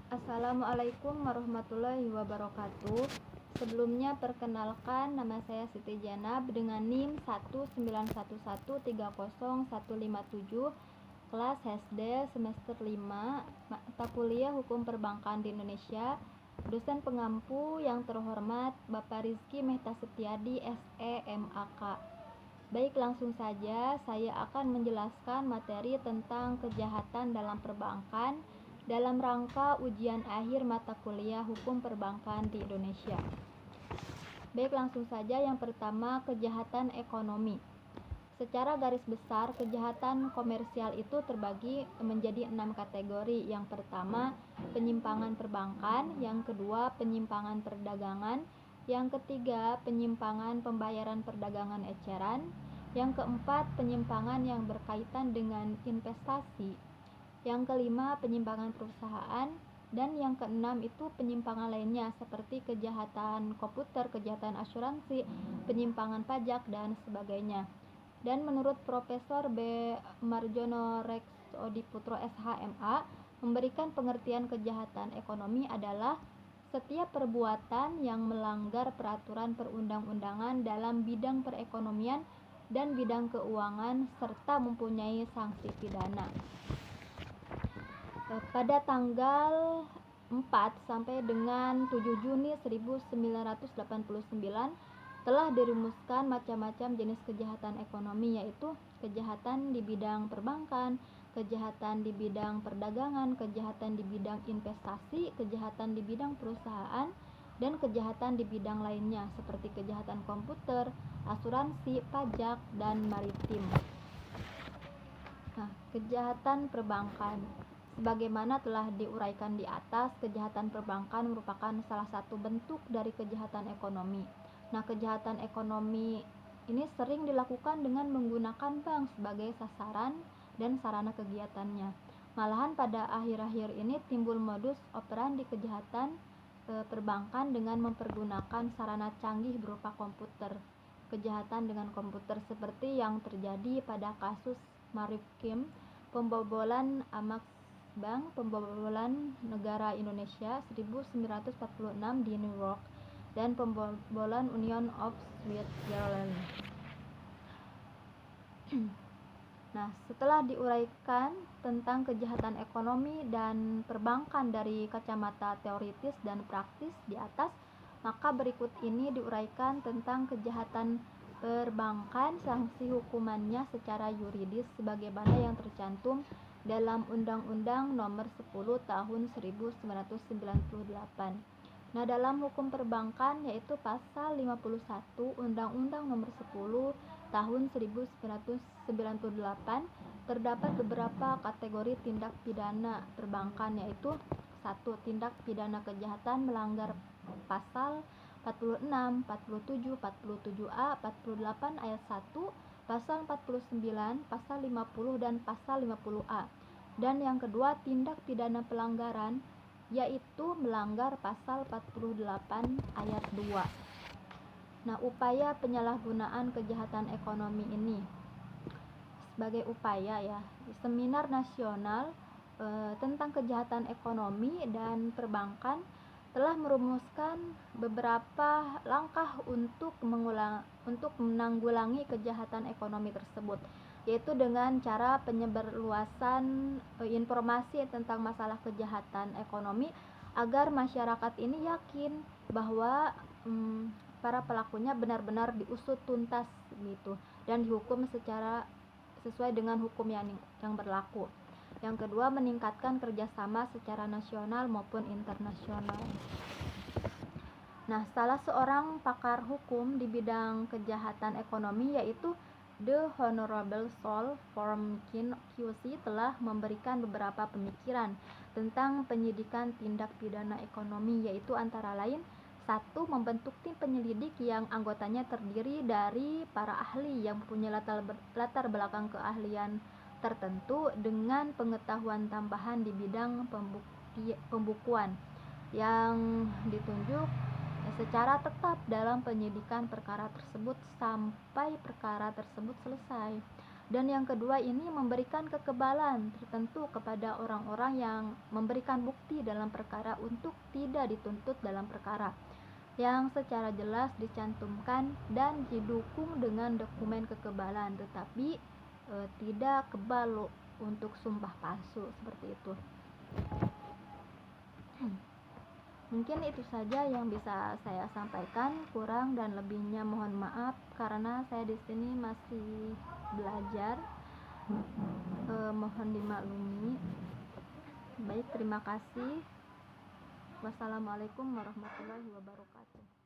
Assalamualaikum warahmatullahi wabarakatuh. Sebelumnya perkenalkan, nama saya Siti Janab dengan NIM 191130157, kelas SD semester 5, mata kuliah Hukum Perbankan di Indonesia. Dosen pengampu yang terhormat Bapak Rizky Mehta Setiadi, SE, MAK. Baik, langsung saja saya akan menjelaskan materi tentang kejahatan dalam perbankan dalam rangka ujian akhir mata kuliah Hukum Perbankan di Indonesia. Baik, langsung saja. Yang pertama, kejahatan ekonomi. Secara garis besar, kejahatan komersial itu terbagi menjadi 6 kategori. Yang pertama, penyimpangan perbankan. Yang kedua, penyimpangan perdagangan. Yang ketiga, penyimpangan pembayaran perdagangan eceran. Yang keempat, penyimpangan yang berkaitan dengan investasi. Yang kelima, penyimpangan perusahaan. Dan yang keenam itu penyimpangan lainnya seperti kejahatan komputer, kejahatan asuransi, penyimpangan pajak, dan sebagainya. Dan menurut Profesor B. Marjono Rex Odiputro SHMA, memberikan pengertian kejahatan ekonomi adalah setiap perbuatan yang melanggar peraturan perundang-undangan dalam bidang perekonomian dan bidang keuangan serta mempunyai sanksi pidana. Pada tanggal 4 sampai dengan 7 Juni 1989 telah dirumuskan macam-macam jenis kejahatan ekonomi, yaitu kejahatan di bidang perbankan, kejahatan di bidang perdagangan, kejahatan di bidang investasi, kejahatan di bidang perusahaan, dan kejahatan di bidang lainnya seperti kejahatan komputer, asuransi, pajak, dan maritim. Nah, kejahatan perbankan. Sebagaimana telah diuraikan di atas, kejahatan perbankan merupakan salah satu bentuk dari kejahatan ekonomi. Nah, kejahatan ekonomi ini sering dilakukan dengan menggunakan bank sebagai sasaran dan sarana kegiatannya. Malahan pada akhir-akhir ini timbul modus operandi kejahatan perbankan dengan mempergunakan sarana canggih berupa komputer. Kejahatan dengan komputer seperti yang terjadi pada kasus Marif Kim, pembobolan Amex Bank, pembobolan negara Indonesia 1946 di New York, dan pembobolan Union of Switzerland. Nah, setelah diuraikan tentang kejahatan ekonomi dan perbankan dari kacamata teoritis dan praktis di atas, maka berikut ini diuraikan tentang kejahatan perbankan, sanksi hukumannya secara yuridis sebagaimana yang tercantum dalam Undang-Undang Nomor 10 Tahun 1998. Nah, dalam hukum perbankan yaitu pasal 51 Undang-Undang Nomor 10 Tahun 1998 terdapat beberapa kategori tindak pidana perbankan, yaitu 1. Tindak pidana kejahatan melanggar pasal 46, 47, 47A, 48 ayat 1, pasal 49, pasal 50 dan pasal 50A. Dan yang kedua, tindak pidana pelanggaran yaitu melanggar pasal 48 ayat 2. Nah, upaya penyalahgunaan kejahatan ekonomi ini sebagai upaya ya, seminar nasional tentang kejahatan ekonomi dan perbankan telah merumuskan beberapa langkah untuk menanggulangi kejahatan ekonomi tersebut, yaitu dengan cara penyebarluasan informasi tentang masalah kejahatan ekonomi agar masyarakat ini yakin bahwa para pelakunya benar-benar diusut tuntas gitu dan dihukum secara sesuai dengan hukum yang berlaku. Yang kedua, meningkatkan kerjasama secara nasional maupun internasional. Nah, salah seorang pakar hukum di bidang kejahatan ekonomi yaitu The Honorable Saul Formkin QC telah memberikan beberapa pemikiran tentang penyidikan tindak pidana ekonomi, yaitu antara lain 1. Membentuk tim penyelidik yang anggotanya terdiri dari para ahli yang mempunyai latar belakang keahlian tertentu dengan pengetahuan tambahan di bidang pembukuan yang ditunjuk secara tetap dalam penyidikan perkara tersebut sampai perkara tersebut selesai. Dan yang kedua ini memberikan kekebalan tertentu kepada orang-orang yang memberikan bukti dalam perkara untuk tidak dituntut dalam perkara, yang secara jelas dicantumkan dan didukung dengan dokumen kekebalan, tetapi tidak kebal untuk sumpah palsu seperti itu. Mungkin itu saja yang bisa saya sampaikan, kurang dan lebihnya mohon maaf karena saya di sini masih belajar. Mohon dimaklumi. Baik, terima kasih. Wassalamualaikum warahmatullahi wabarakatuh.